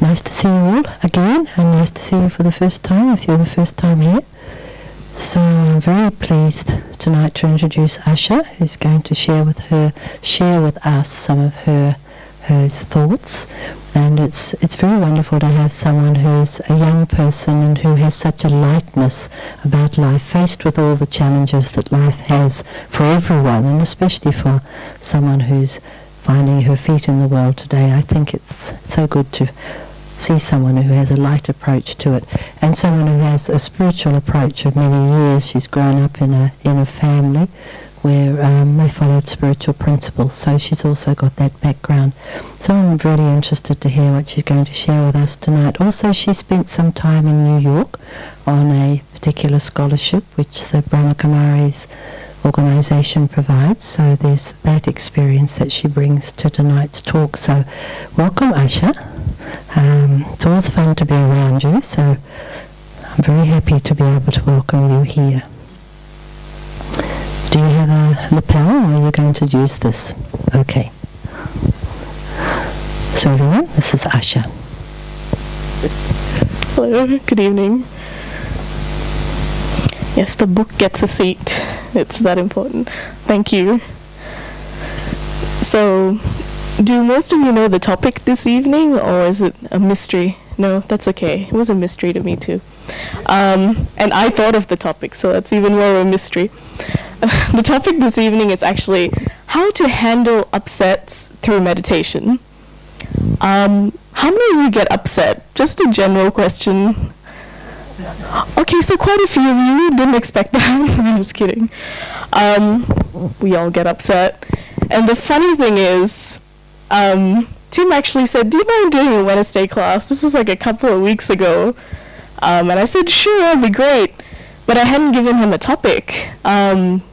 nice to see you all again, and nice to see you for the first time if you're the first time here. So I'm very pleased tonight to introduce Asha, who's going to share with us some of her thoughts. And it's very wonderful to have someone who's a young person and who has such a lightness about life, faced with all the challenges that life has for everyone, and especially for someone who's finding her feet in the world today. I think it's so good to see someone who has a light approach to it, and someone who has a spiritual approach of many years. She's grown up in a family where they followed spiritual principles, so she's also got that background. So I'm really interested to hear what she's going to share with us tonight. Also, she spent some time in New York on a particular scholarship which the Brahma Kumaris organisation provides, so there's that experience that she brings to tonight's talk. So welcome, Asha. It's always fun to be around you, so I'm very happy to be able to welcome you here. Do you have a lapel, or are you going to use this? Okay. So everyone, this is Asha. Hello, good evening. Yes, the book gets a seat. It's that important. Thank you. So, do most of you know the topic this evening, or is it a mystery? No, that's okay. It was a mystery to me too. And I thought of the topic, so that's even more of a mystery. The topic this evening is actually how to handle upsets through meditation. How many of you get upset? Just a general question. Okay, so quite a few of you didn't expect that. I'm just kidding. We all get upset. And the funny thing is, Tim actually said, do you mind doing a Wednesday class? This was like a couple of weeks ago. And I said, sure, that'd be great. But I hadn't given him a topic,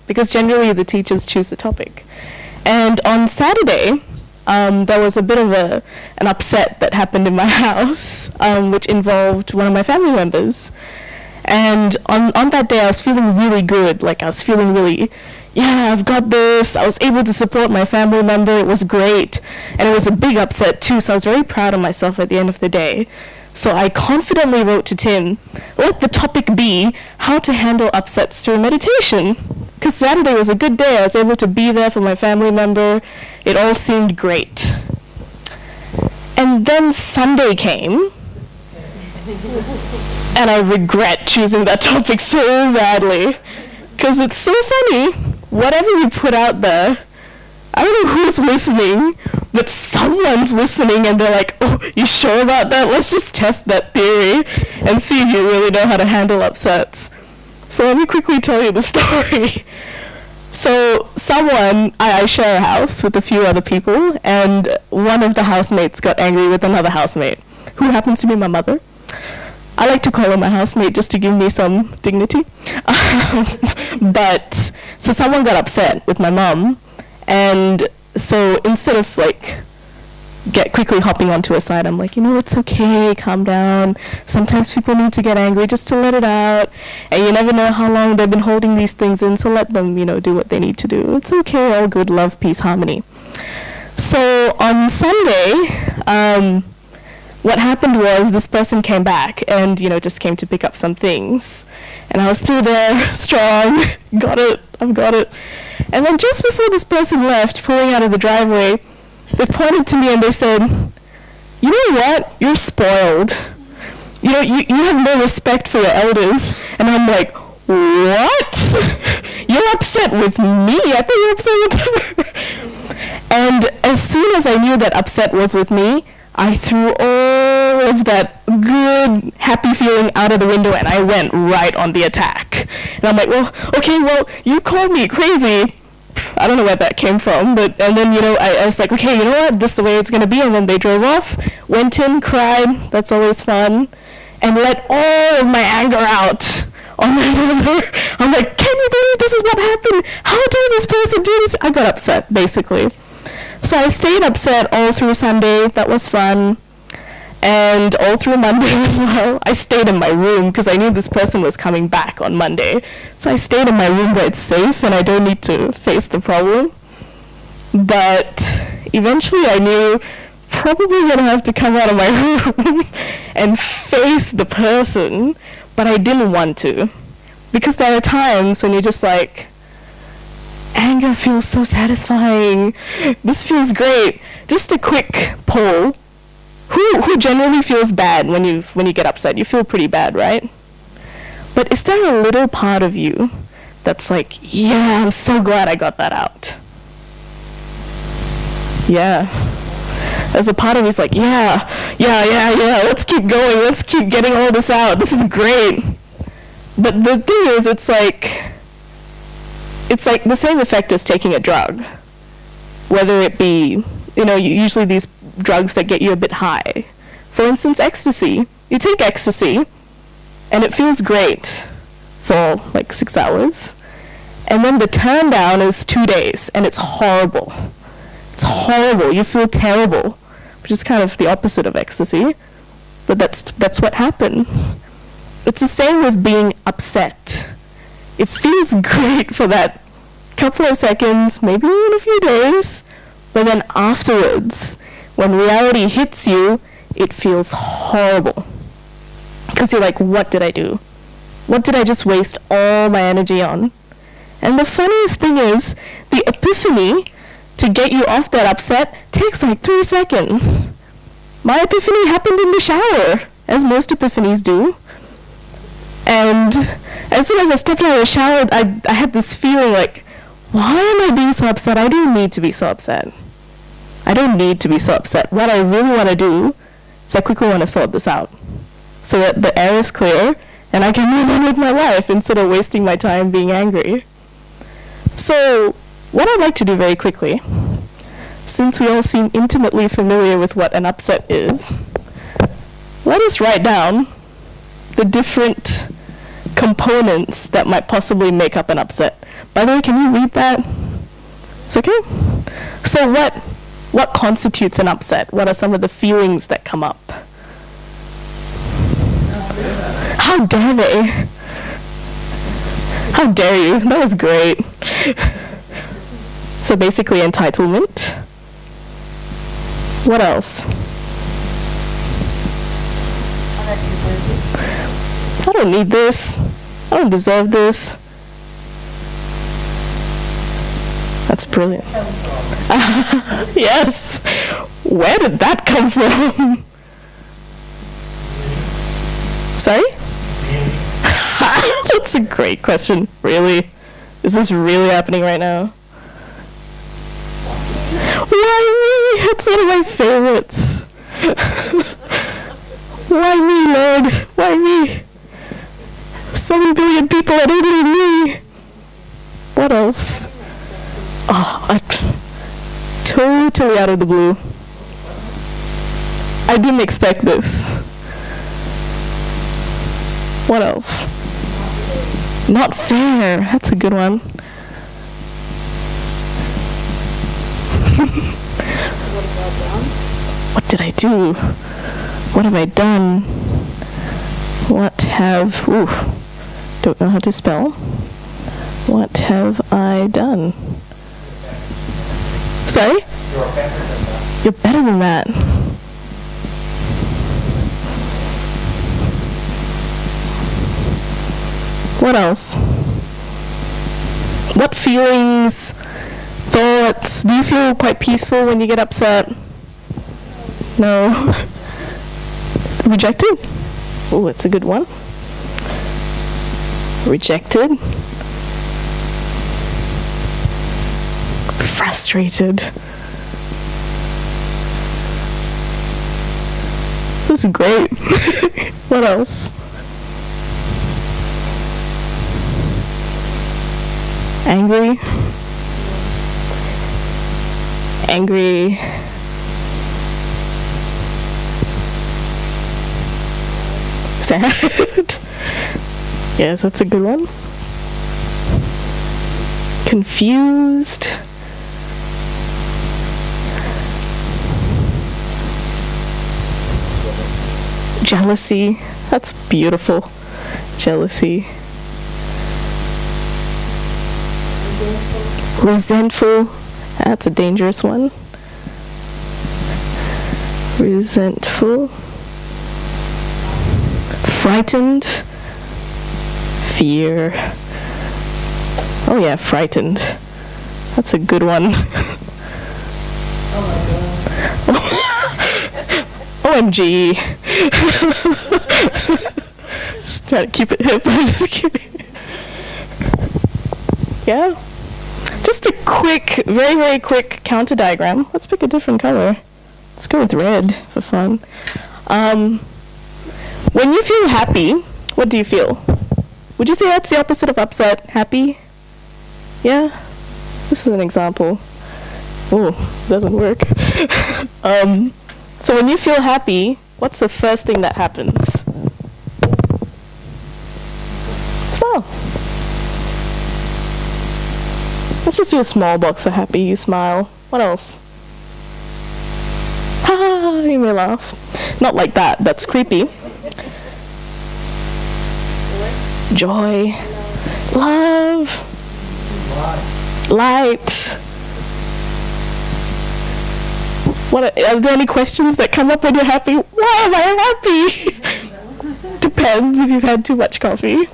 because generally the teachers choose a topic. And on Saturday, there was a bit of an upset that happened in my house, which involved one of my family members. And on that day, I was feeling really good. Like, I was feeling really, yeah, I've got this. I was able to support my family member. It was great. And it was a big upset, too, so I was very proud of myself at the end of the day. So I confidently wrote to Tim, let the topic be how to handle upsets through meditation. Because Saturday was a good day. I was able to be there for my family member. It all seemed great. And then Sunday came, and I regret choosing that topic so badly. Because it's so funny. Whatever you put out there, I don't know who's listening, but someone's listening and they're like, oh, you sure about that? Let's just test that theory and see if you really know how to handle upsets. So let me quickly tell you the story. So I share a house with a few other people, and one of the housemates got angry with another housemate, who happens to be my mother. I like to call her my housemate just to give me some dignity. But, so someone got upset with my mom, and so instead of like quickly hopping onto her side, I'm like, you know, it's okay, calm down. Sometimes people need to get angry just to let it out, and you never know how long they've been holding these things in, so let them, you know, do what they need to do. It's okay, all good, love, peace, harmony. So on Sunday, what happened was this person came back and, you know, just came to pick up some things, and I was still there, strong, got it, I've got it. And then just before this person left, pulling out of the driveway, they pointed to me and they said, you know what, you're spoiled. You know, you have no respect for your elders. And I'm like, what? You're upset with me? I thought you were upset with her. And as soon as I knew that upset was with me, I threw all of that good, happy feeling out of the window and I went right on the attack. And I'm like, well, okay, well, you called me crazy. I don't know where that came from, and then, you know, I was like, okay, you know what, this is the way it's going to be, and then they drove off, went in, cried, that's always fun, and let all of my anger out on my mother. I'm like, can you believe this is what happened? How did this person do this? I got upset, basically. So I stayed upset all through Sunday, that was fun, and all through Monday as well. I stayed in my room because I knew this person was coming back on Monday. So I stayed in my room where it's safe and I don't need to face the problem. But eventually I knew probably gonna have to come out of my room and face the person, but I didn't want to. Because there are times when you're just like, anger feels so satisfying. This feels great. Just a quick poll. Who generally feels bad when you get upset? You feel pretty bad, right? But is there a little part of you that's like, yeah, I'm so glad I got that out? Yeah. There's a part of me that's like, yeah, let's keep going, let's keep getting all this out, this is great. But the thing is, it's like the same effect as taking a drug. Whether it be, usually these drugs that get you a bit high. For instance, ecstasy. You take ecstasy, and it feels great for like 6 hours. And then the turn down is 2 days, and it's horrible. It's horrible. You feel terrible, which is kind of the opposite of ecstasy. But that's what happens. It's the same with being upset. It feels great for that couple of seconds, maybe even a few days, but then afterwards, when reality hits you, it feels horrible. Because you're like, what did I do? What did I just waste all my energy on? And the funniest thing is, the epiphany to get you off that upset takes like 3 seconds. My epiphany happened in the shower, as most epiphanies do. And as soon as I stepped out of the shower, I had this feeling like, why am I being so upset? I don't need to be so upset. I don't need to be so upset. What I really want to do is I quickly want to sort this out so that the air is clear and I can move on with my life instead of wasting my time being angry. So what I'd like to do very quickly, since we all seem intimately familiar with what an upset is, let us write down the different components that might possibly make up an upset. By the way, can you read that? It's okay? So what constitutes an upset? What are some of the feelings that come up? How dare they? How dare you? That was great. So basically entitlement. What else? I don't need this. I don't deserve this. That's brilliant. Yes. Where did that come from? Sorry? That's a great question. Really? Is this really happening right now? Why me? It's one of my favorites. Why me, Lord? Why me? 7 billion people are than me. What else? Oh, totally out of the blue. I didn't expect this. What else? Not fair. That's a good one. What did I do? What have I done? What have... Ooh, don't know how to spell. What have I done? Sorry? You're better than that. What else? What feelings, thoughts? Do you feel quite peaceful when you get upset? No. Rejected? Oh, it's a good one. Rejected. Frustrated. This is great. What else? Angry. Angry. Sad. Yes, that's a good one. Confused. Jealousy. That's beautiful. Jealousy. Resentful. That's a dangerous one. resentful, frightened, fear. Oh yeah, frightened. That's a good one. OMG. Just try to keep it hip. I'm just kidding. Yeah. Just a quick, very, very quick counter diagram. Let's pick a different color. Let's go with red for fun. When you feel happy, what do you feel? Would you say that's the opposite of upset? Happy? Yeah? This is an example. Oh, doesn't work. So when you feel happy, what's the first thing that happens? Smile. Let's just do a small box for happy. You smile. What else? Ah, you may laugh. Not like that. That's creepy. Joy. Love. Light. What are there any questions that come up when you're happy? Why am I happy? Depends if you've had too much coffee.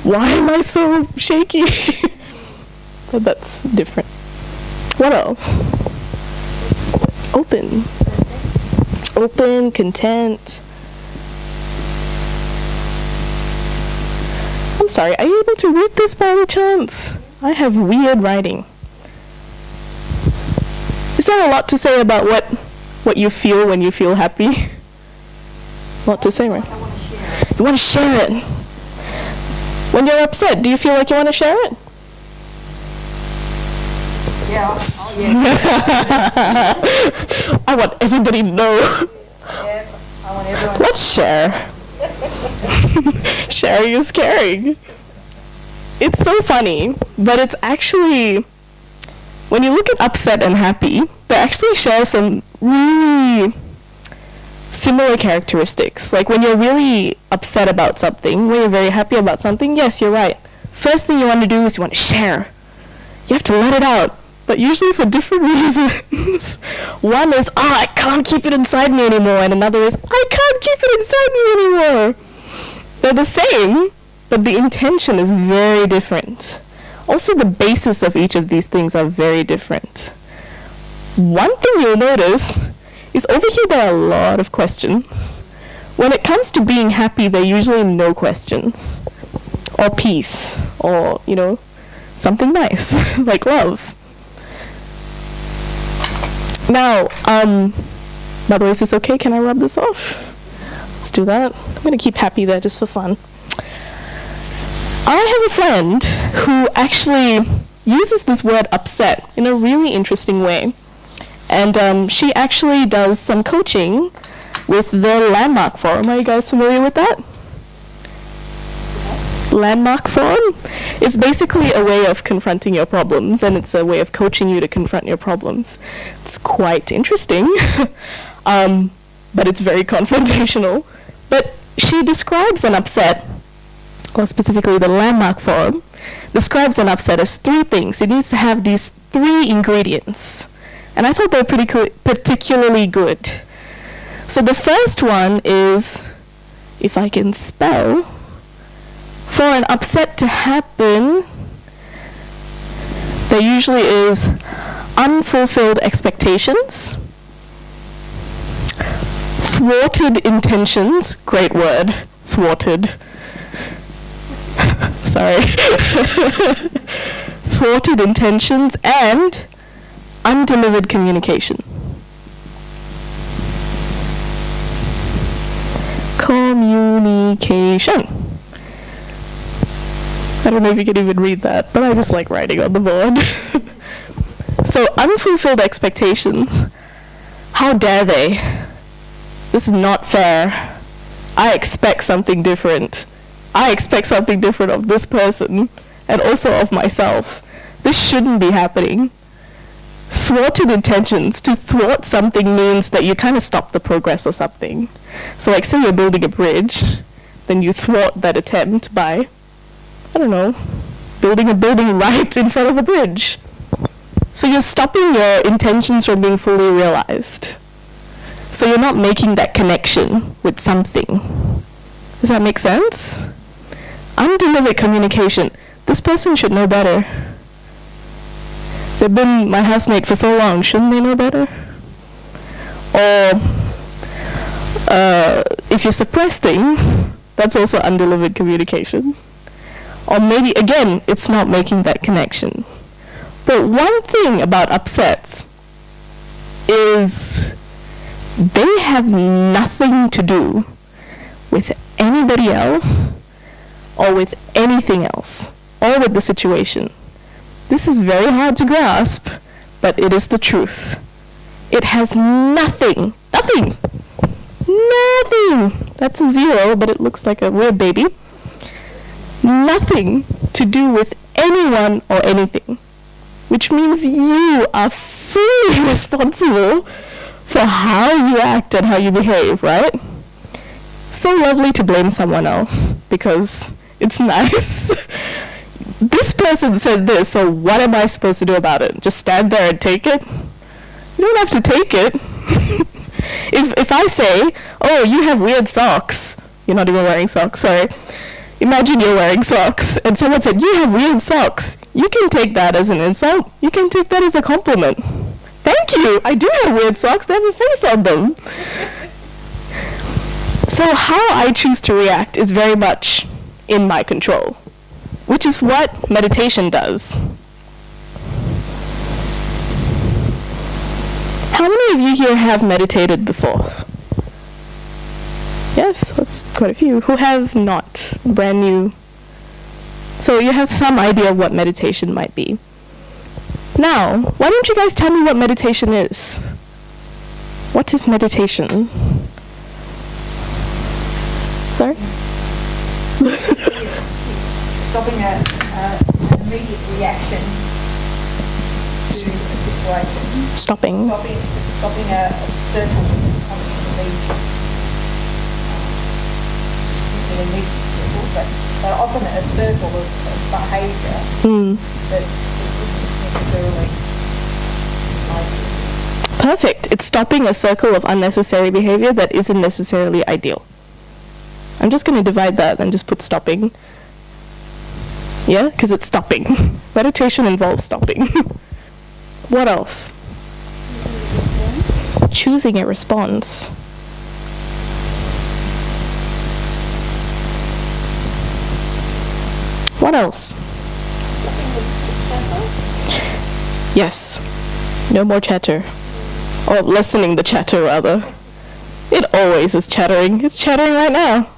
Why am I so shaky? But that's different. What else? Open. Open, content. I'm sorry, are you able to read this by any chance? I have weird writing. Is there a lot to say about what you feel when you feel happy? A lot to say, right? You want to share it. When you're upset, do you feel like you want to share it? Yeah. Oh, yeah. I want everybody to know. Yeah, I want everyone. Let's share. Sharing is caring. It's so funny, but it's actually, when you look at upset and happy, they actually share some really similar characteristics. Like when you're really upset about something, when you're very happy about something, yes, you're right. First thing you want to do is you want to share. You have to let it out, but usually for different reasons. One is, I can't keep it inside me anymore, and another is, I can't keep it inside me anymore. They're the same, but the intention is very different. Also, the basis of each of these things are very different. One thing you'll notice is over here there are a lot of questions. When it comes to being happy, there are usually no questions. Or peace, or, you know, something nice, like love. Now, by the way, is this okay? Can I rub this off? Let's do that. I'm going to keep happy there just for fun. I have a friend who actually uses this word upset in a really interesting way. And she actually does some coaching with the Landmark Forum. Are you guys familiar with that? Landmark Forum? It's basically a way of confronting your problems, and it's a way of coaching you to confront your problems. It's quite interesting, but it's very confrontational. But she describes an upset, or specifically the Landmark Forum, describes an upset as three things. It needs to have these three ingredients. And I thought they were particularly good. So the first one is, if I can spell, for an upset to happen, there usually is unfulfilled expectations, thwarted intentions, great word, thwarted. Sorry. Thwarted intentions and undelivered communication. Communication. I don't know if you can even read that, but I just like writing on the board. So, unfulfilled expectations. How dare they? This is not fair. I expect something different. I expect something different of this person, and also of myself. This shouldn't be happening. Thwarted intentions. To thwart something means that you kind of stop the progress or something. So like say you're building a bridge, then you thwart that attempt by, I don't know, building a building right in front of the bridge. So you're stopping your intentions from being fully realized. So you're not making that connection with something. Does that make sense? Undelivered communication. This person should know better. They've been my housemate for so long. Shouldn't they know better? Or if you suppress things, that's also undelivered communication. Or maybe, again, it's not making that connection. But one thing about upsets is they have nothing to do with anybody else or with anything else or with the situation. This is very hard to grasp, but it is the truth. It has nothing, nothing, that's a 0, but it looks like a weird baby. Nothing to do with anyone or anything, which means you are fully responsible for how you act and how you behave, right? So lovely to blame someone else because it's nice. This person said this, so what am I supposed to do about it? Just stand there and take it? You don't have to take it. If I say, oh, you have weird socks, you're not even wearing socks, sorry. Imagine you're wearing socks, and someone said, you have weird socks. You can take that as an insult. You can take that as a compliment. Thank you, I do have weird socks, they have a face on them. So how I choose to react is very much in my control, which is what meditation does. How many of you here have meditated before? Yes, that's quite a few. Who have not? Brand new. So you have some idea of what meditation might be. Now, why don't you guys tell me what meditation is? What is meditation? Sorry? Stopping an immediate reaction to a situation. Stopping. Stopping a circle coming to lead in a neat circle, but often a circle of behaviour that isn't necessarily ideal. Perfect. It's stopping a circle of unnecessary behavior that isn't necessarily ideal. I'm just going to divide that and just put stopping. Yeah, because it's stopping. Meditation involves stopping. What else? Choosing a response. What else? Yes. No more chatter. Or lessening the chatter, rather. It always is chattering. It's chattering right now.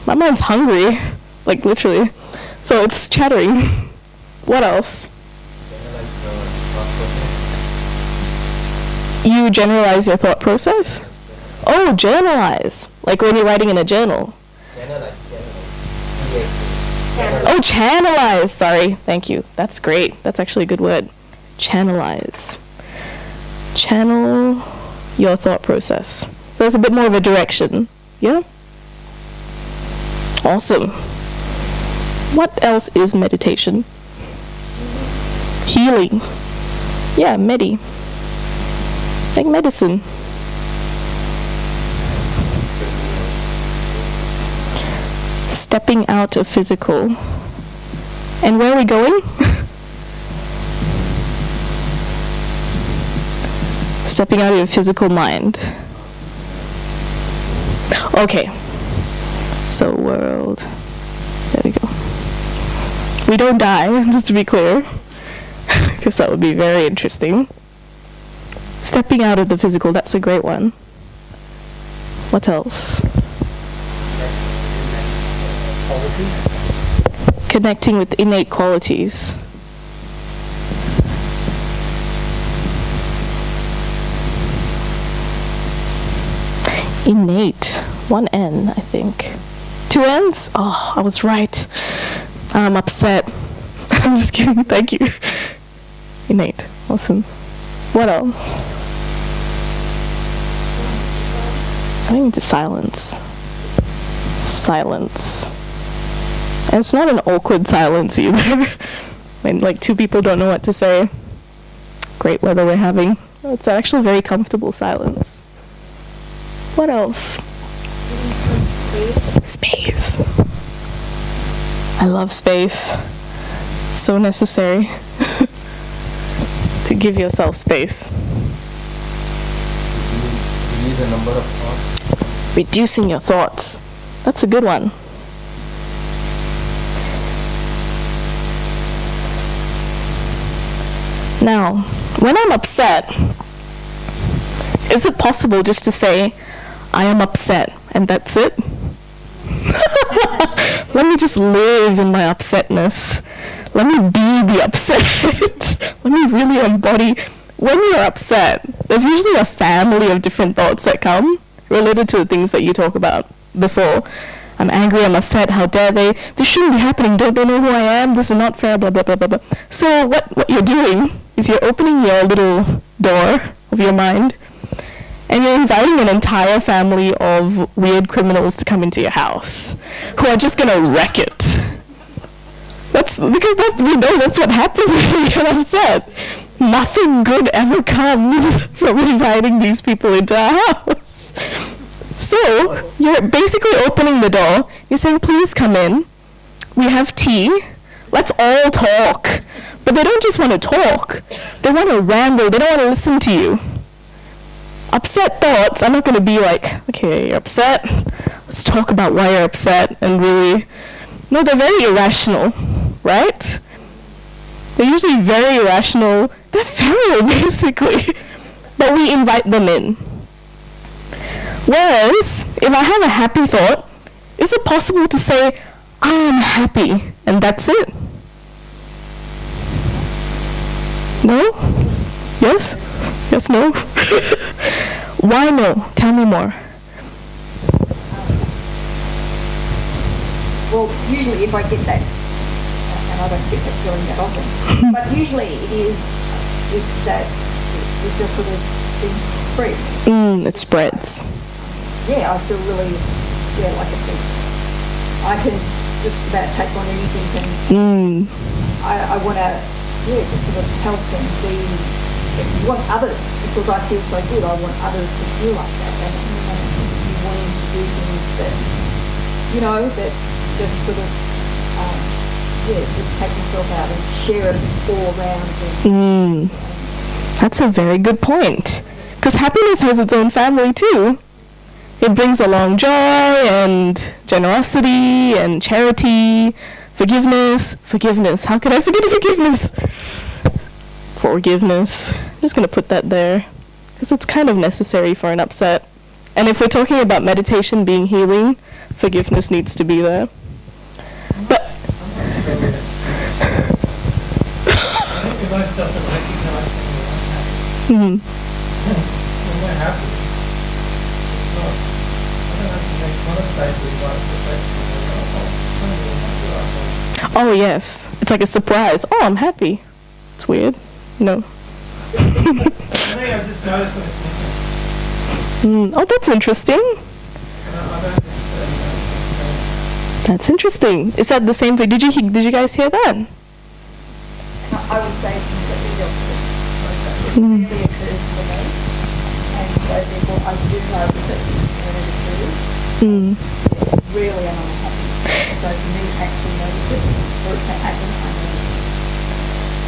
My mind's hungry. Like, literally. So it's chattering. What else? You generalize your thought process? Oh, journalize. Like when you're writing in a journal. Oh, channelize. Sorry. Thank you. That's great. That's actually a good word. Channelize. Channel your thought process. So there's a bit more of a direction. Yeah? Awesome. What else is meditation? Healing. Yeah, medi. Like medicine. Stepping out of physical. And where are we going? Stepping out of your physical mind. Okay. So world. There we go. We don't die, just to be clear. Because that would be very interesting. Stepping out of the physical, that's a great one. What else? Connecting with innate qualities. Innate. 1 N, I think. 2 N's? Oh, I was right. I'm upset. I'm just kidding. Thank you. Innate. Awesome. What else? I think it's silence. Silence. And it's not an awkward silence either. When like two people don't know what to say. Great weather we're having. It's actually very comfortable silence. What else? Space. I love space. So necessary to give yourself space. Release a number of thoughts. Reducing your thoughts. That's a good one. Now, when I'm upset, is it possible just to say, I am upset, and that's it? Let me just live in my upsetness. Let me be the upset. Let me really embody. When you're upset, there's usually a family of different thoughts that come related to the things that you talk about before. I'm angry, I'm upset, how dare they? This shouldn't be happening, don't they know who I am? This is not fair, blah, blah, blah, blah, blah. So what you're doing is you're opening your little door of your mind and you're inviting an entire family of weird criminals to come into your house who are just gonna wreck it. We know that's what happens when you get upset. Nothing good ever comes from inviting these people into our house. So you're basically opening the door. You're saying, please come in. We have tea. Let's all talk. But they don't just want to talk. They want to ramble. They don't want to listen to you. Upset thoughts, I'm not going to be like, okay, you're upset. Let's talk about why you're upset and really... No, they're very irrational, right? They're usually very irrational. They're feral, basically. But we invite them in. Whereas, if I have a happy thought, is it possible to say, I am happy, and that's it? No? Yes? Yes, no? Why no? Tell me more. Well, usually if I get that, and I don't get that feeling that often, but usually it is that it just sort of spreads. It spreads. Yeah, I feel really, like I can just about take on anything, and I want to, just sort of help and want others, because I feel so good, I want others to feel like that, and you wanting to do things that, that just sort of, just take yourself out and share it all around. That's a very good point. Because happiness has its own family too. It brings along joy and generosity and charity, forgiveness. Forgiveness. How can I forget forgiveness? Forgiveness. I'm just going to put that there because it's kind of necessary for an upset. And if we're talking about meditation being healing, forgiveness needs to be there. But oh yes, it's like a surprise. Oh, I'm happy. It's weird. No. Oh, that's interesting. That's interesting. Is that the same thing? Did you guys hear that? I would say completely the opposite. It really occurs to me, and so therefore I do know that when it occurs, really am unhappy. So for me, actually notice it, or it can happen, I know.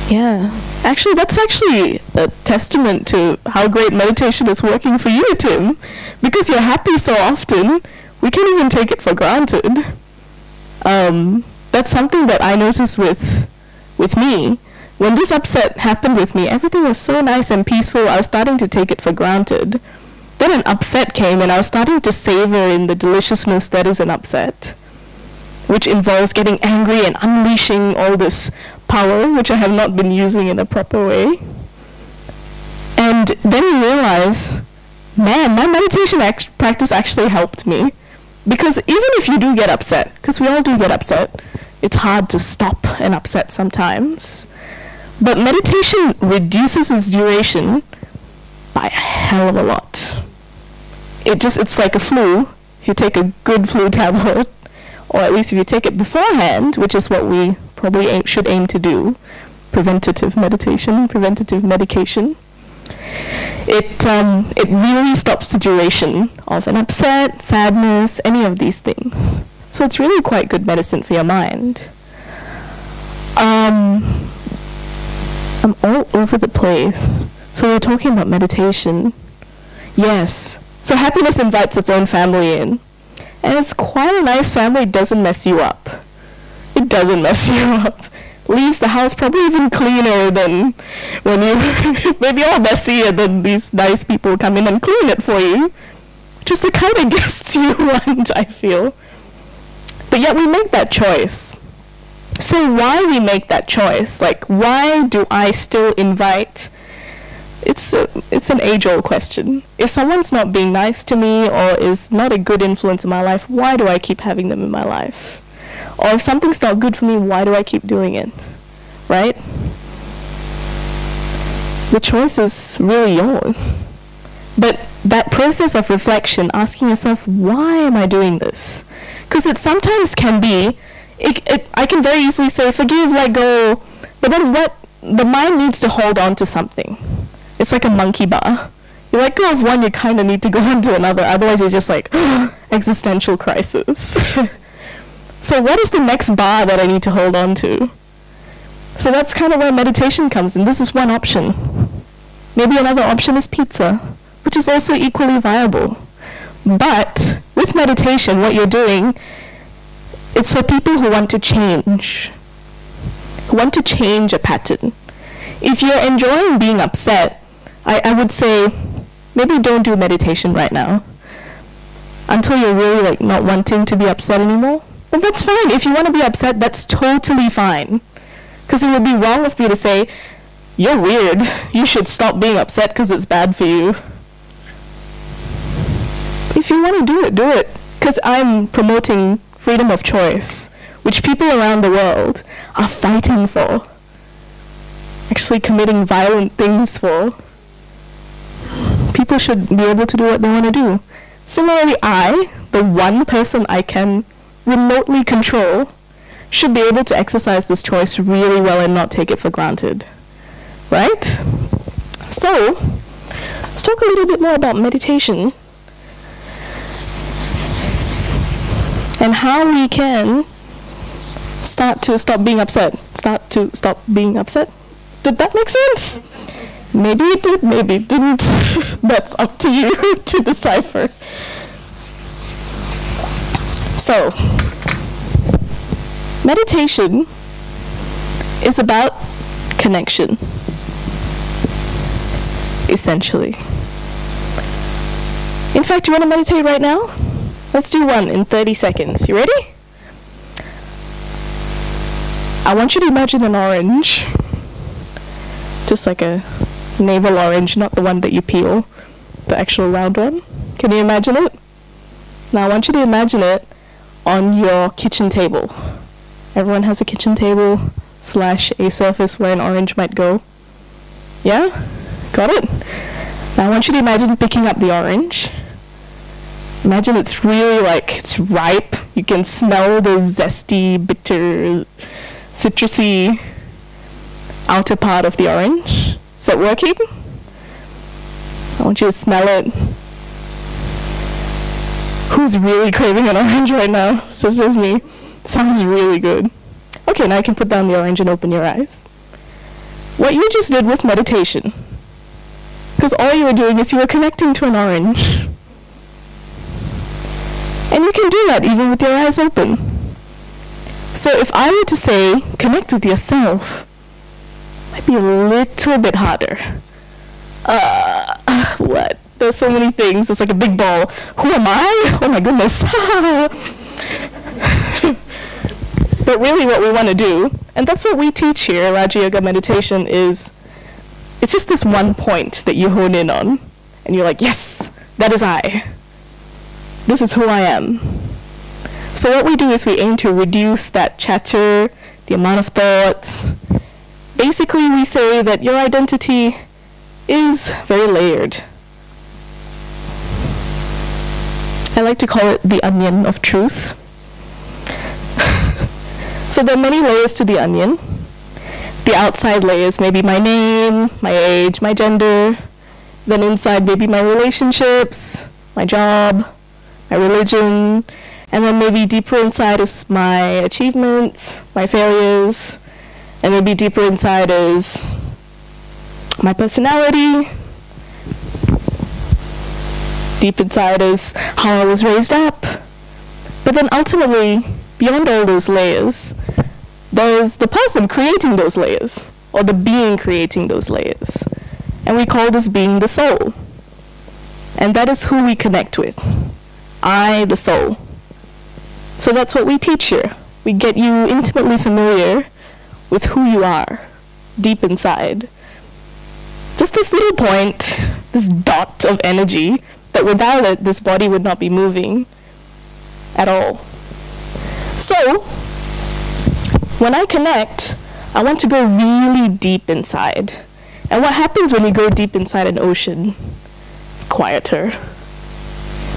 Yeah. Actually, that's actually a testament to how great meditation is working for you, Tim. Because you're happy so often, we can't even take it for granted. That's something that I noticed with me. When this upset happened with me, everything was so nice and peaceful, I was starting to take it for granted. Then an upset came and I was starting to savor in the deliciousness that is an upset, which involves getting angry and unleashing all this power, which I have not been using in a proper way. And then you realize, man, my meditation practice actually helped me. Because even if you do get upset, because we all do get upset, it's hard to stop an upset sometimes. But meditation reduces its duration by a hell of a lot. It's like a flu. If you take a good flu tablet, or at least if you take it beforehand, which is what we probably should aim to do, preventative meditation, preventative medication, It really stops the duration of an upset, sadness, any of these things. So it's really quite good medicine for your mind. I'm all over the place. So we're talking about meditation. Yes. So happiness invites its own family in. And it's quite a nice family. It doesn't mess you up. It doesn't mess you up. Leaves the house probably even cleaner than when you, maybe all messier than these nice people come in and clean it for you. Just the kind of guests you want, I feel. But yet we make that choice. So why we make that choice? Like, why do I still invite? It's an age-old question. If someone's not being nice to me or is not a good influence in my life, why do I keep having them in my life? Or if something's not good for me, why do I keep doing it? Right? The choice is really yours. But that process of reflection, asking yourself, why am I doing this? Because it sometimes can be, I can very easily say, forgive, let go, but then the mind needs to hold on to something. It's like a monkey bar. You let go of one, you kind of need to go on to another, otherwise you're just like, existential crisis. So what is the next bar that I need to hold on to? So that's kind of where meditation comes in. This is one option. Maybe another option is pizza, which is also equally viable. But with meditation, what you're doing, it's for people who want to change, a pattern. If you're enjoying being upset, I would say maybe don't do meditation right now until you're really like not wanting to be upset anymore. And that's fine. If you want to be upset, that's totally fine. Because it would be wrong of me to say, you're weird, you should stop being upset because it's bad for you. If you want to do it. Because I'm promoting freedom of choice, which people around the world are fighting for. Actually committing violent things for. People should be able to do what they want to do. Similarly, I, the one person I can remotely control, should be able to exercise this choice really well and not take it for granted. Right? So, let's talk a little bit more about meditation and how we can start to stop being upset. Stop being upset? Did that make sense? Maybe it did, maybe it didn't. That's up to you to decipher. So, meditation is about connection, essentially. In fact, you want to meditate right now? Let's do one in 30 seconds. You ready? I want you to imagine an orange. Just like a navel orange, not the one that you peel, the actual round one. Can you imagine it? Now I want you to imagine it on your kitchen table. Everyone has a kitchen table / a surface where an orange might go. Yeah? Got it? Now I want you to imagine picking up the orange. Imagine it's really like, it's ripe. You can smell the zesty, bitter, citrusy outer part of the orange. Is that working? I want you to smell it. Who's really craving an orange right now? Says there's me. Sounds really good. Okay, now you can put down the orange and open your eyes. What you just did was meditation. Because all you were doing is you were connecting to an orange. And you can do that even with your eyes open. So if I were to say, connect with yourself, it might be a little bit harder. What? There's so many things. It's like a big ball. Who am I? Oh my goodness. But really what we want to do, and that's what we teach here, Raja Yoga meditation, is it's just this one point that you hone in on. And you're like, yes, that is I. This is who I am. So what we do is we aim to reduce that chatter, the amount of thoughts. Basically, we say that your identity is very layered. I like to call it the onion of truth. So there are many layers to the onion. The outside layers may be my name, my age, my gender, Then inside, maybe my relationships, my job, my religion, and then maybe deeper inside is my achievements, my failures, and maybe deeper inside is my personality. Deep inside is how I was raised up. But then ultimately, beyond all those layers, there's the person creating those layers, or the being creating those layers. And we call this being the soul. And that is who we connect with. I, the soul. So that's what we teach here. We get you intimately familiar with who you are, deep inside. Just this little point, this dot of energy, that without it, this body would not be moving at all. So, when I connect, I want to go really deep inside. And what happens when you go deep inside an ocean? It's quieter.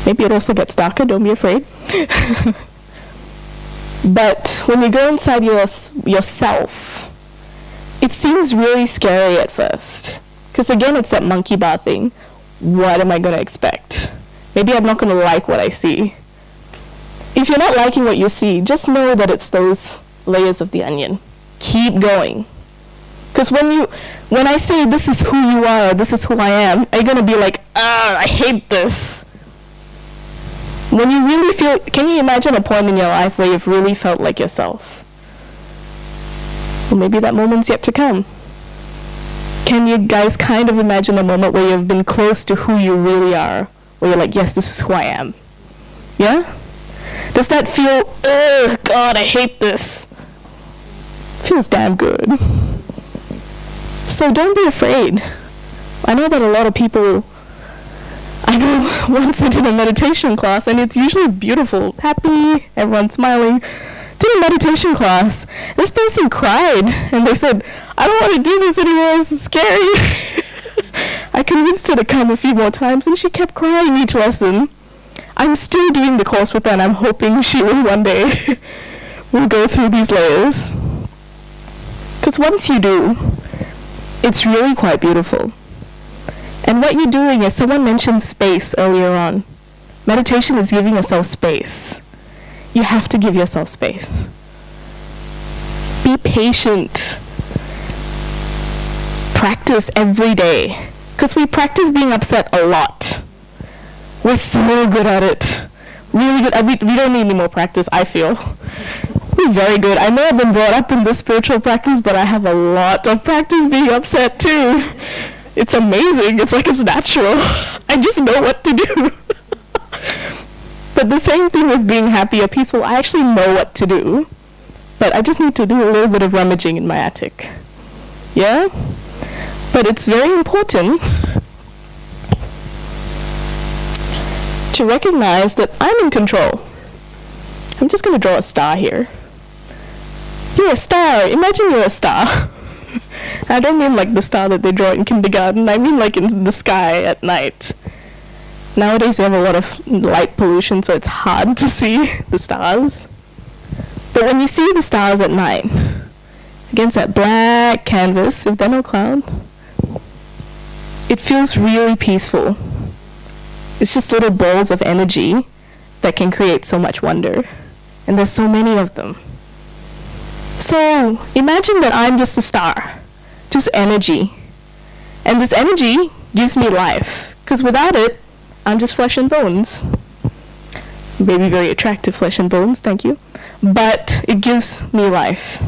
Maybe it also gets darker, don't be afraid. But when you go inside yourself, it seems really scary at first. Because again, it's that monkey bar thing. What am I going to expect? Maybe I'm not going to like what I see. If you're not liking what you see, just know that it's those layers of the onion. Keep going. Because when I say this is who you are, this is who I am, are you going to be like, I hate this? When you really feel, can you imagine a point in your life where you've really felt like yourself? Well, maybe that moment's yet to come. Can you guys kind of imagine a moment where you've been close to who you really are? Where you're like, yes, this is who I am. Yeah? Does that feel, God, I hate this? Feels damn good. So don't be afraid. I know that a lot of people, I know once I did a meditation class, and it's usually beautiful, happy, everyone's smiling. Did a meditation class. This person cried, and they said, I don't want to do this anymore, this is scary. I convinced her to come a few more times, and she kept crying each lesson. I'm still doing the course with her, and I'm hoping she will one day will go through these layers. Because once you do, it's really quite beautiful. And what you're doing is, someone mentioned space earlier on. Meditation is giving yourself space. You have to give yourself space. Be patient. Practice every day. Because we practice being upset a lot. We're so good at it. Really good. We don't need any more practice, I feel. We're very good. I may have been brought up in this spiritual practice, but I have a lot of practice being upset too. It's amazing. It's like it's natural. I just know what to do. But the same thing with being happy or peaceful, I actually know what to do. But I just need to do a little bit of rummaging in my attic. Yeah? But it's very important to recognize that I'm in control. I'm just going to draw a star here. You're a star. Imagine you're a star. I don't mean like the star that they draw in kindergarten. I mean like in the sky at night. Nowadays we have a lot of light pollution, so it's hard to see the stars. But when you see the stars at night, against that black canvas, if there are no clouds, it feels really peaceful. It's just little balls of energy that can create so much wonder. And there's so many of them. So imagine that I'm just a star, just energy. And this energy gives me life, because without it, I'm just flesh and bones. Maybe very attractive flesh and bones, thank you. But it gives me life.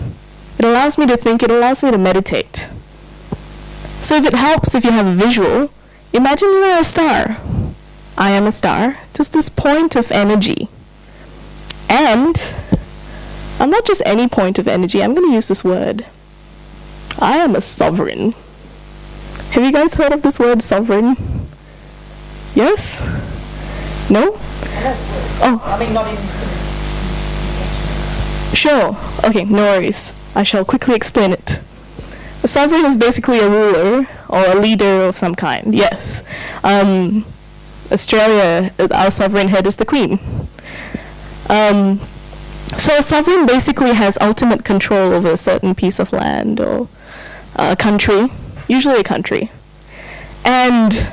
It allows me to think, it allows me to meditate. So if it helps, if you have a visual, imagine you are a star. I am a star, just this point of energy. And I'm not just any point of energy, I'm going to use this word. I am a sovereign. Have you guys heard of this word, sovereign? Yes? No? Oh. I mean, not in... Sure. Okay, no worries. I shall quickly explain it. A sovereign is basically a ruler or a leader of some kind, yes. Australia, our sovereign head is the Queen. So a sovereign basically has ultimate control over a certain piece of land or a country, usually a country. And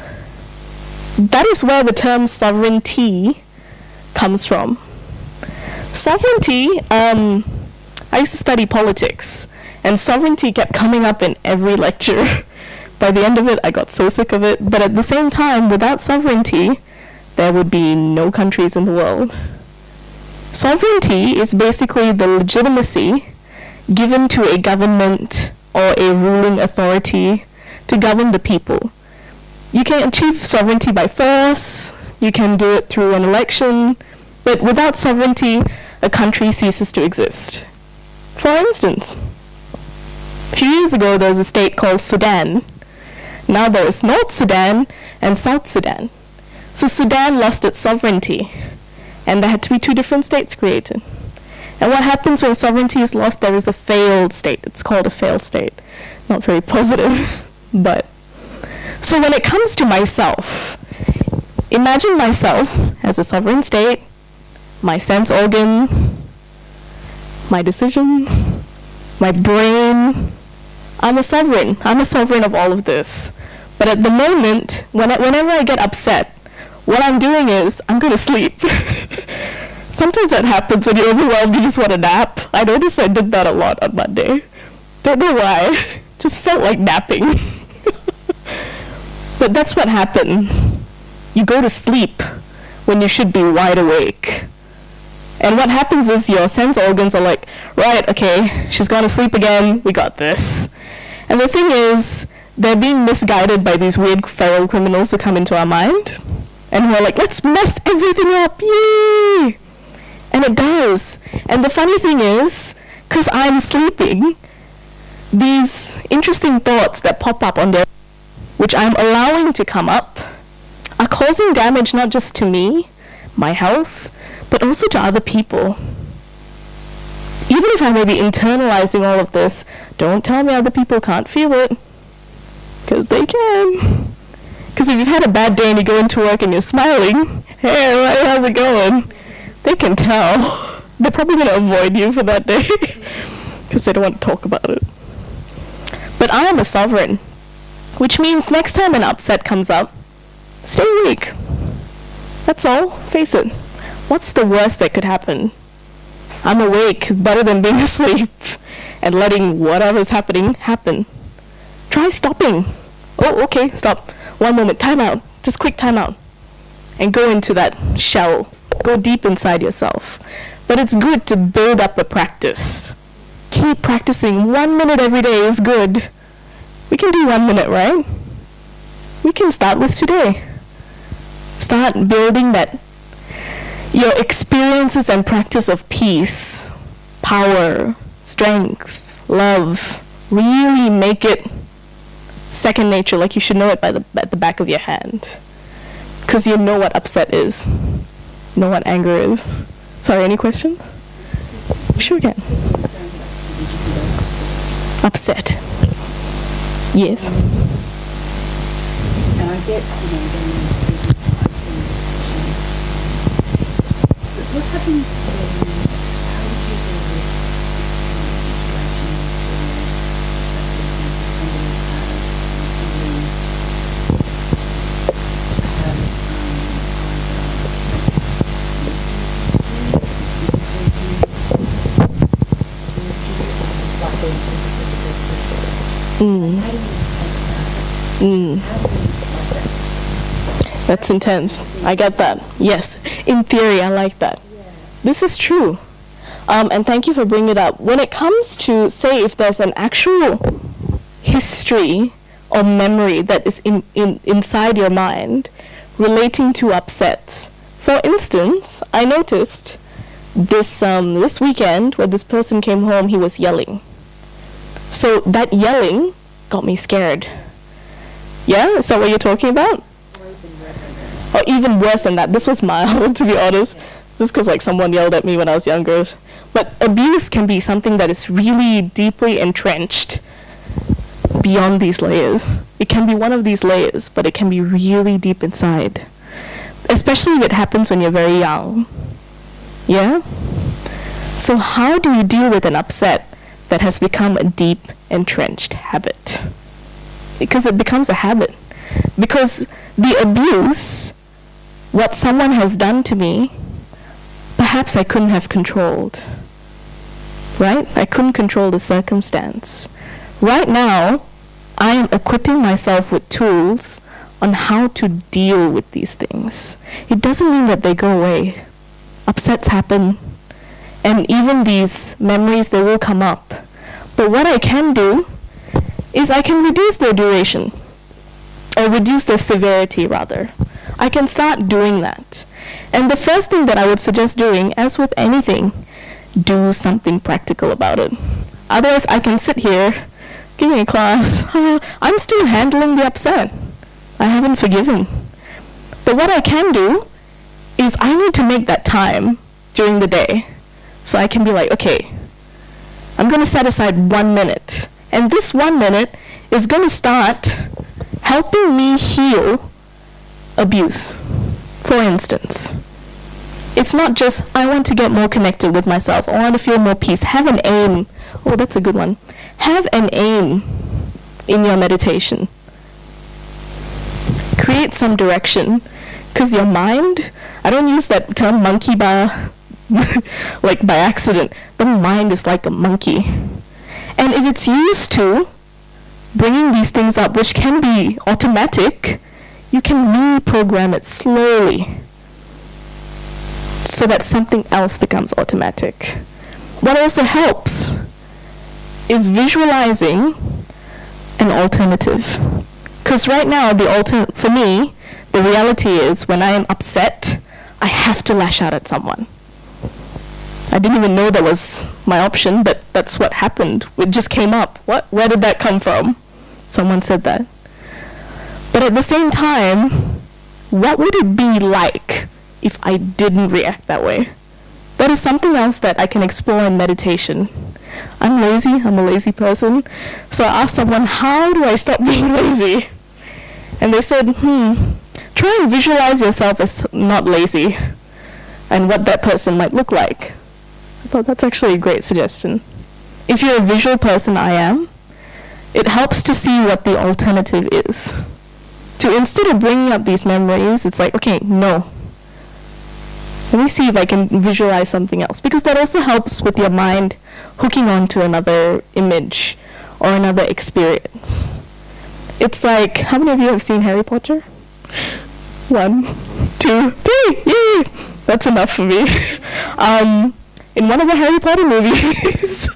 That is where the term sovereignty comes from. Sovereignty, I used to study politics, and sovereignty kept coming up in every lecture. By the end of it, I got so sick of it. But at the same time, without sovereignty, there would be no countries in the world. Sovereignty is basically the legitimacy given to a government or a ruling authority to govern the people. You can achieve sovereignty by force, you can do it through an election, but without sovereignty, a country ceases to exist. For instance, a few years ago there was a state called Sudan. Now there is North Sudan and South Sudan. So Sudan lost its sovereignty, and there had to be two different states created. And what happens when sovereignty is lost? There is a failed state. It's called a failed state. Not very positive, but. So when it comes to myself, imagine myself as a sovereign state, my sense organs, my decisions, my brain. I'm a sovereign. I'm a sovereign of all of this. But at the moment, whenever I get upset, what I'm doing is I'm going to sleep. Sometimes that happens when you're overwhelmed, you just want to nap. I noticed I did that a lot on Monday. Don't know why. Just felt like napping. But that's what happens. You go to sleep when you should be wide awake. And what happens is your sense organs are like, right, okay, she's gone to sleep again, we got this. And the thing is, they're being misguided by these weird feral criminals who come into our mind. And we're like, let's mess everything up, yay! And it does. And the funny thing is, because I'm sleeping, these interesting thoughts that pop up on their, which I'm allowing to come up, are causing damage not just to me, my health, but also to other people. Even if I may be internalizing all of this, don't tell me other people can't feel it. Because they can. Because if you've had a bad day and you go into work and you're smiling, hey, how's it going? They can tell. They're probably going to avoid you for that day because they don't want to talk about it. But I am a sovereign, which means next time an upset comes up, stay awake. That's all. Face it. What's the worst that could happen? I'm awake, better than being asleep and letting whatever's happening happen. Try stopping. Oh, okay, stop. One moment, time out. Just quick time out. And go into that shell. Go deep inside yourself. But it's good to build up a practice. Keep practicing. 1 minute every day is good. We can do 1 minute, right? We can start with today. Start building that, your experiences and practice of peace, power, strength, love. Really make it second nature, like you should know it at the back of your hand. Because you know what upset is. You know what anger is. Sorry, any questions? Sure can. Upset. Yes. And I get, what happens when, how would you deal with That's intense. I get that. Yes. In theory, I like that. This is true. And thank you for bringing it up. When it comes to, say, if there's an actual history or memory that is inside your mind relating to upsets. For instance, I noticed this weekend when this person came home, he was yelling. So that yelling got me scared. Yeah? Is that what you're talking about? Or even worse than that. This was mild, to be honest. Just because like someone yelled at me when I was younger. But abuse can be something that is really deeply entrenched beyond these layers. It can be one of these layers, but it can be really deep inside. Especially if it happens when you're very young. Yeah? So how do you deal with an upset that has become a deep, entrenched habit? Because it becomes a habit. Because the abuse, what someone has done to me, perhaps I couldn't have controlled. Right? I couldn't control the circumstance. Right now, I am equipping myself with tools on how to deal with these things. It doesn't mean that they go away. Upsets happen. And even these memories, they will come up. But what I can do is I can reduce their duration. Or reduce their severity, rather. I can start doing that. And the first thing that I would suggest doing, as with anything, do something practical about it. Otherwise, I can sit here, giving a class. I'm still handling the upset. I haven't forgiven. But what I can do is I need to make that time during the day. So I can be like, okay, I'm going to set aside 1 minute. And this 1 minute is going to start helping me heal abuse, for instance. It's not just, I want to get more connected with myself, I want to feel more peace. Have an aim. Oh, that's a good one. Have an aim in your meditation. Create some direction. Because your mind, I don't use that term monkey bar like by accident. The mind is like a monkey. And if it's used to bringing these things up, which can be automatic, you can reprogram it slowly so that something else becomes automatic. What also helps is visualizing an alternative. Because right now, for me, the reality is when I am upset, I have to lash out at someone. I didn't even know that was my option, but that's what happened. It just came up. Where did that come from? Someone said that. But at the same time, what would it be like if I didn't react that way? That is something else that I can explore in meditation. I'm lazy, I'm a lazy person. So I asked someone, how do I stop being lazy? And they said, try and visualize yourself as not lazy and what that person might look like. I thought that's actually a great suggestion. If you're a visual person, I am, it helps to see what the alternative is. To instead of bringing up these memories, it's like, okay, no. Let me see if I can visualize something else. Because that also helps with your mind hooking on to another image or another experience. It's like, how many of you have seen Harry Potter? 1, 2, 3, yay! That's enough for me. In one of the Harry Potter movies,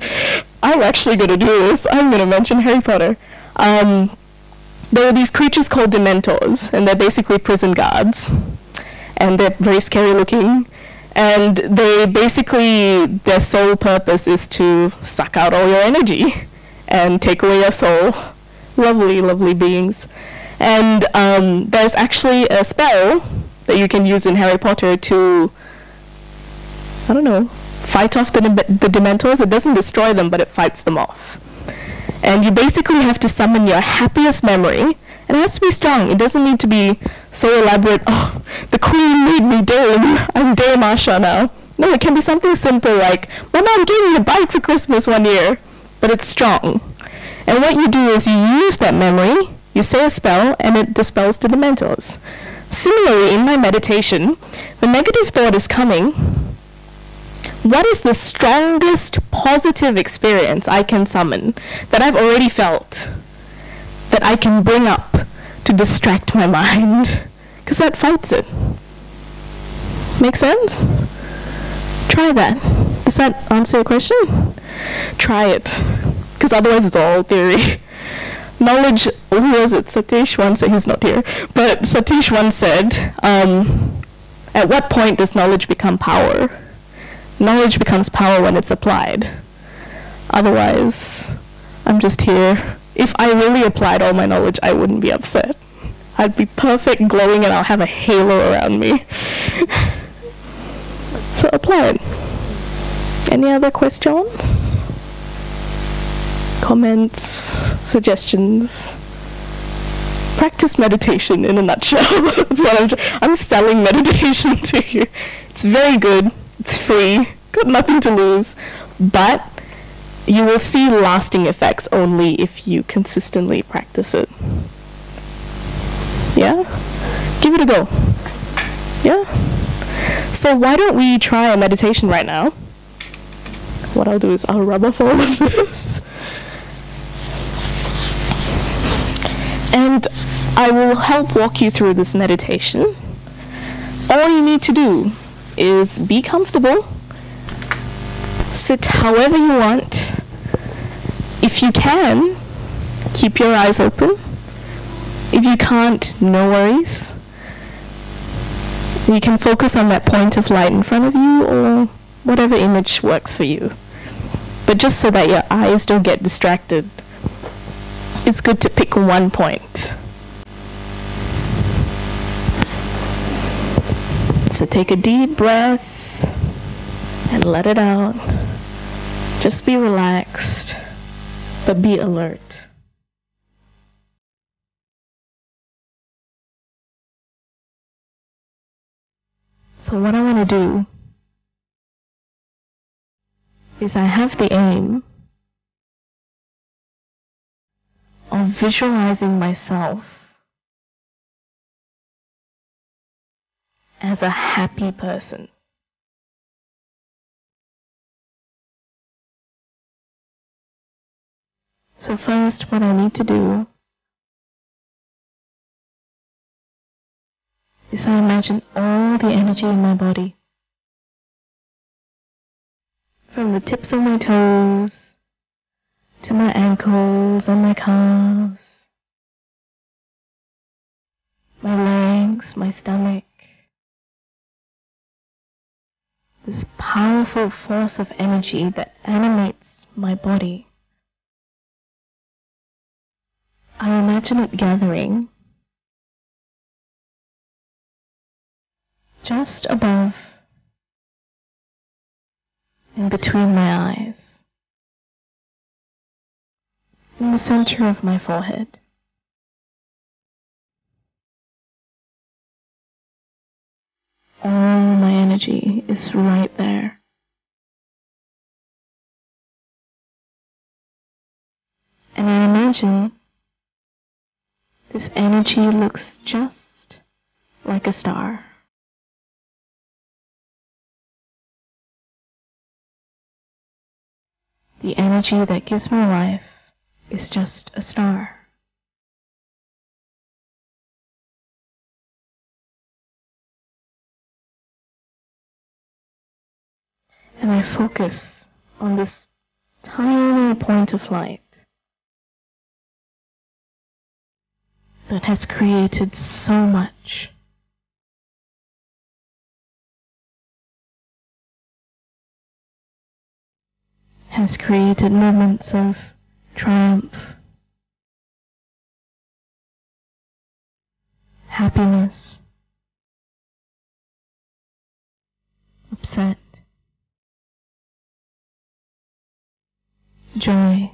I'm actually going to do this. I'm going to mention Harry Potter. There were these creatures called Dementors, and they're basically prison guards. And they're very scary looking. And they basically, their sole purpose is to suck out all your energy and take away your soul. Lovely, lovely beings. And there's actually a spell that you can use in Harry Potter to, I don't know, fight off the Dementors. It doesn't destroy them, but it fights them off. And you basically have to summon your happiest memory. And it has to be strong. It doesn't need to be so elaborate, oh, the queen made me Dame. I'm Dame Asha now. No, it can be something simple like, my mom gave me a bike for Christmas one year. But it's strong. And what you do is you use that memory, you say a spell, and it dispels the Dementors. Similarly, in my meditation, the negative thought is coming. What is the strongest positive experience I can summon that I've already felt, that I can bring up to distract my mind? Because that fights it. Make sense? Try that. Does that answer your question? Try it. Because otherwise it's all theory. Knowledge, who was it? Satish once said, he's not here, but Satish once said, at what point does knowledge become power? Knowledge becomes power when it's applied. Otherwise, I'm just here. If I really applied all my knowledge, I wouldn't be upset. I'd be perfect, glowing, and I'll have a halo around me. So apply it. Any other questions? Comments? Suggestions? Practice meditation in a nutshell. That's what I'm selling meditation to you. It's very good. It's free. Got nothing to lose. But you will see lasting effects only if you consistently practice it. Yeah? Give it a go. Yeah? So why don't we try a meditation right now? What I'll do is I'll rub off all of this. And I will help walk you through this meditation. All you need to do is be comfortable. Sit however you want. If you can, keep your eyes open. If you can't, no worries. You can focus on that point of light in front of you or whatever image works for you. But just so that your eyes don't get distracted, it's good to pick one point. So take a deep breath and let it out. Just be relaxed, but be alert. So what I want to do is I have the aim of visualizing myself as a happy person. So first, what I need to do is I imagine all the energy in my body, from the tips of my toes to my ankles and my calves, my legs, my stomach. This powerful force of energy that animates my body. I imagine it gathering just above and between my eyes, in the center of my forehead. All my energy is right there. And I imagine this energy looks just like a star. The energy that gives me life is just a star. And I focus on this tiny point of light that has created so much. Has created moments of triumph, happiness, upset, joy.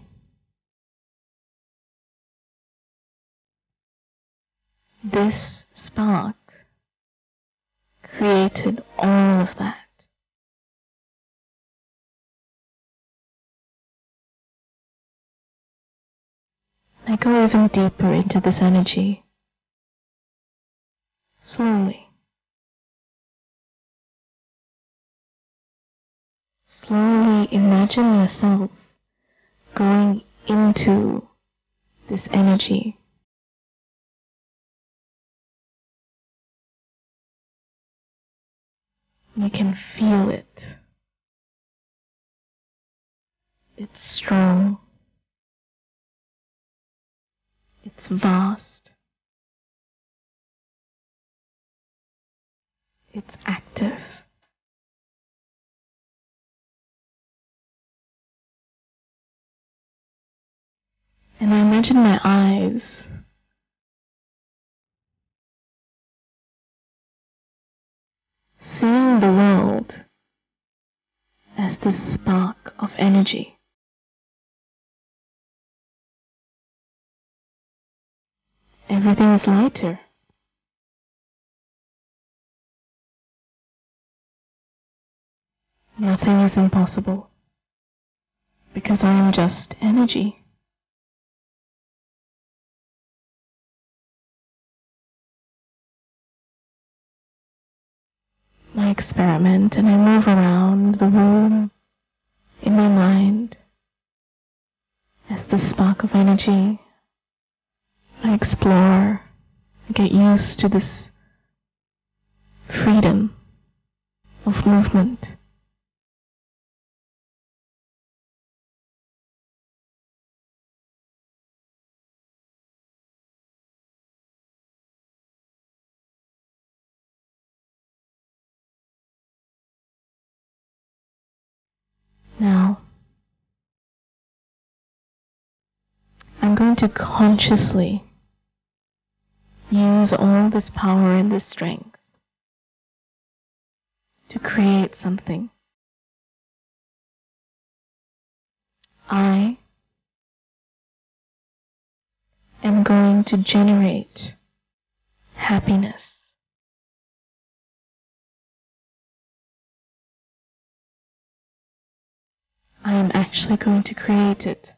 This spark created all of that. I go even deeper into this energy, slowly. Slowly imagine yourself going into this energy. You can feel it. It's strong. It's vast. It's active. And I imagine my eyes seeing the world as this spark of energy. Everything is lighter. Nothing is impossible, because I am just energy. experiment and I move around the room in my mind as the spark of energy. I explore, I get used to this freedom of movement. Now, I'm going to consciously use all this power and this strength to create something. I am going to generate happiness. I am actually going to create it.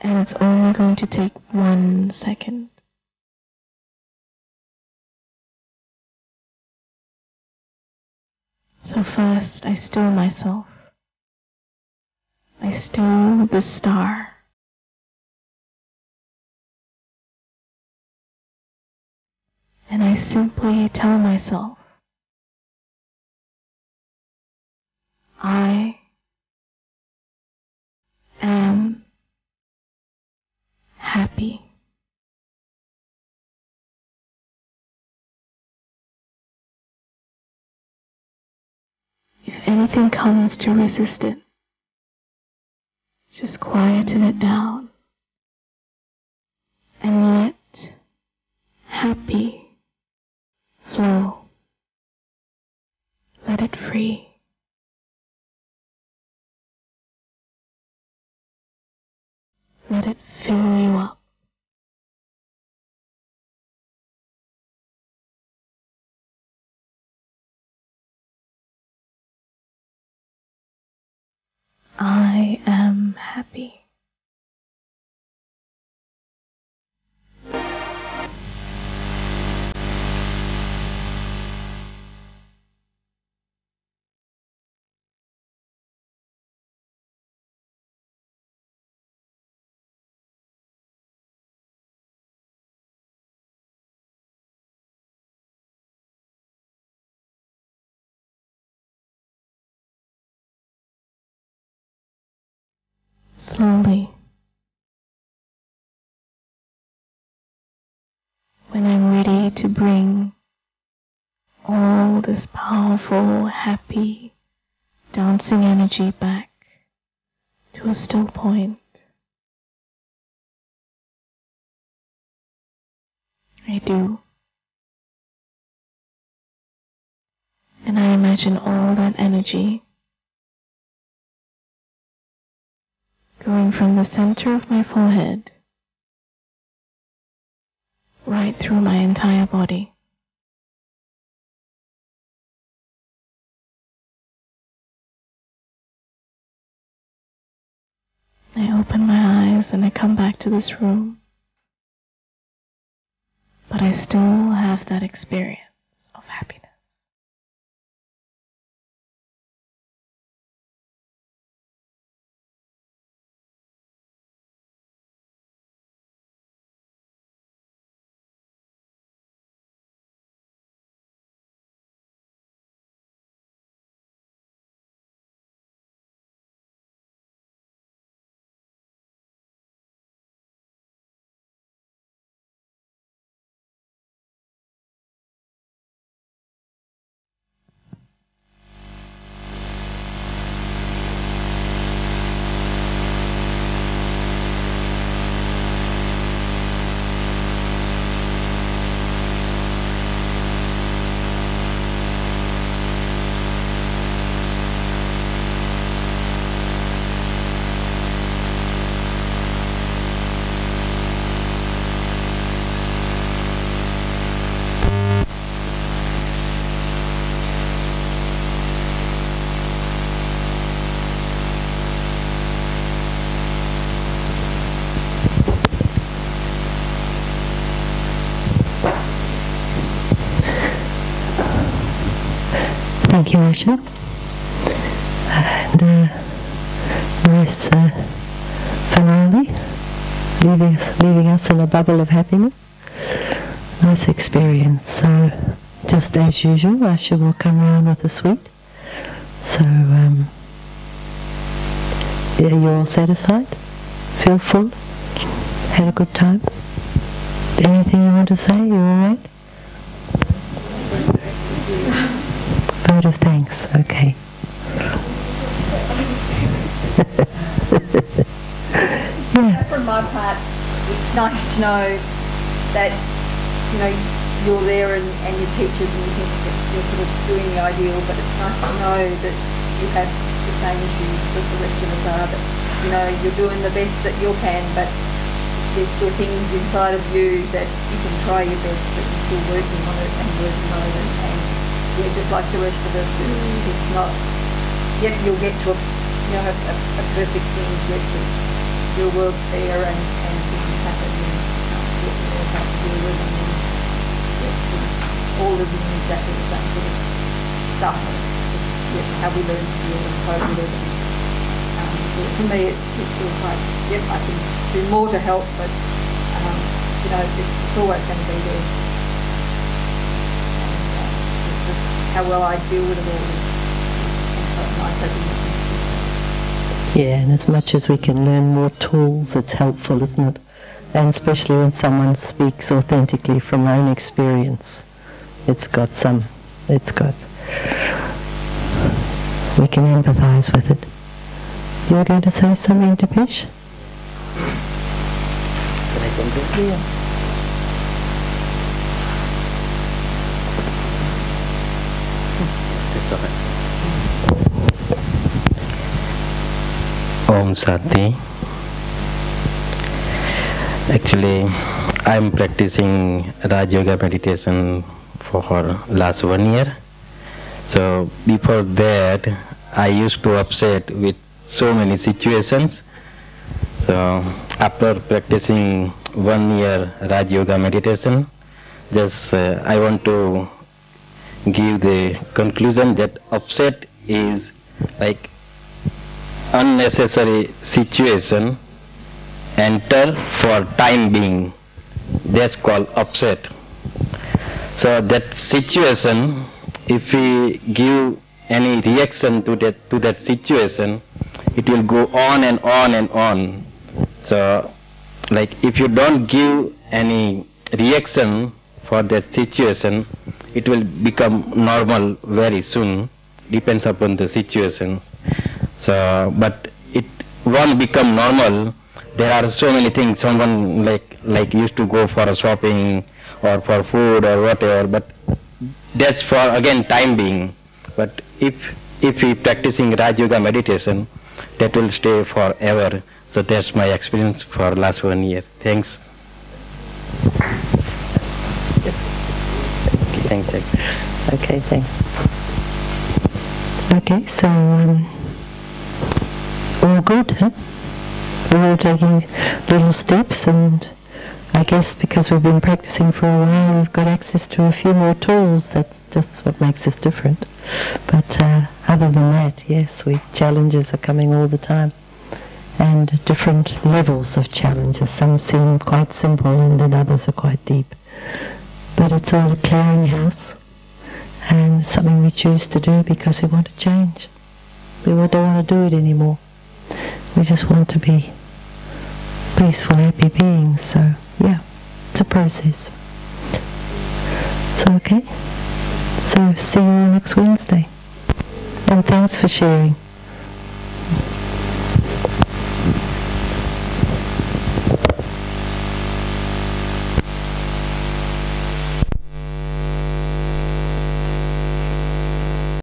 And it's only going to take 1 second. So first, I still myself. I still the star. And I simply tell myself, I am happy. If anything comes to resist it, just quieten it down and let happy flow. Let it free. Let it fill you up. I am happy. Slowly, when I'm ready to bring all this powerful, happy, dancing energy back to a still point, I do. And I imagine all that energy going from the center of my forehead right through my entire body. I open my eyes and I come back to this room, but I still have that experience of happiness. you, Asha. And nice finale, leaving us in a bubble of happiness. Nice experience. So, just as usual, Asha will come around with a sweet. So, yeah, you all satisfied? Feel full? Had a good time? Anything you want to say? You all right? Vote of thanks. Okay. Yeah. From my part, it's nice to know that, you know, you're there and your teachers and you think that you're sort of doing the ideal, but it's nice to know that you have the same issues that the rest of us are, that, you know, you're doing the best that you can, but there's still things inside of you that you can try your best, but you're still working on it and working on it, and yeah, just like the rest of us, it's not, yet you'll get to a perfect thing yet, but your world's there and things happen and you have to deal with them, and all of them exactly the same sort of stuff, and how we learn to deal and cope with it. For me, it feels like, yep, I can do more to help, but you know, it's always going to be there. And it's just how well I deal with it all is nice, I think. Yeah, and as much as we can learn more tools, it's helpful, isn't it? And especially when someone speaks authentically from their own experience. We can empathise with it. You were going to say something, Dipesh? Can I continue? Yeah. It's okay. Om Shanti. Actually, I'm practicing Raj Yoga meditation for last 1 year. So before that, I used to upset with so many situations. So after practicing 1 year Raj Yoga meditation, just I want to give the conclusion that upset is like unnecessary situation enter for time being. That's called upset. So that situation, if we give any reaction to that situation, it will go on and on and on. So like if you don't give any reaction for that situation, it will become normal very soon, depends upon the situation. So but it won't become normal. There are so many things, someone like used to go for a shopping or for food or whatever, but that's for again time being. But if we practicing Raj Yoga meditation, that will stay forever. So that's my experience for last 1 year. Thanks. Thanks. Okay, thanks. Okay, so all good, huh? We're all taking little steps, and I guess because we've been practicing for a while, we've got access to a few more tools. That's just what makes us different. But other than that, yes, challenges are coming all the time, and different levels of challenges. Some seem quite simple, and then others are quite deep. But it's all a clearinghouse, and something we choose to do because we want to change. We don't want to do it anymore. We just want to be peaceful, happy beings. So, yeah, it's a process. So, okay. So, see you next Wednesday. And thanks for sharing.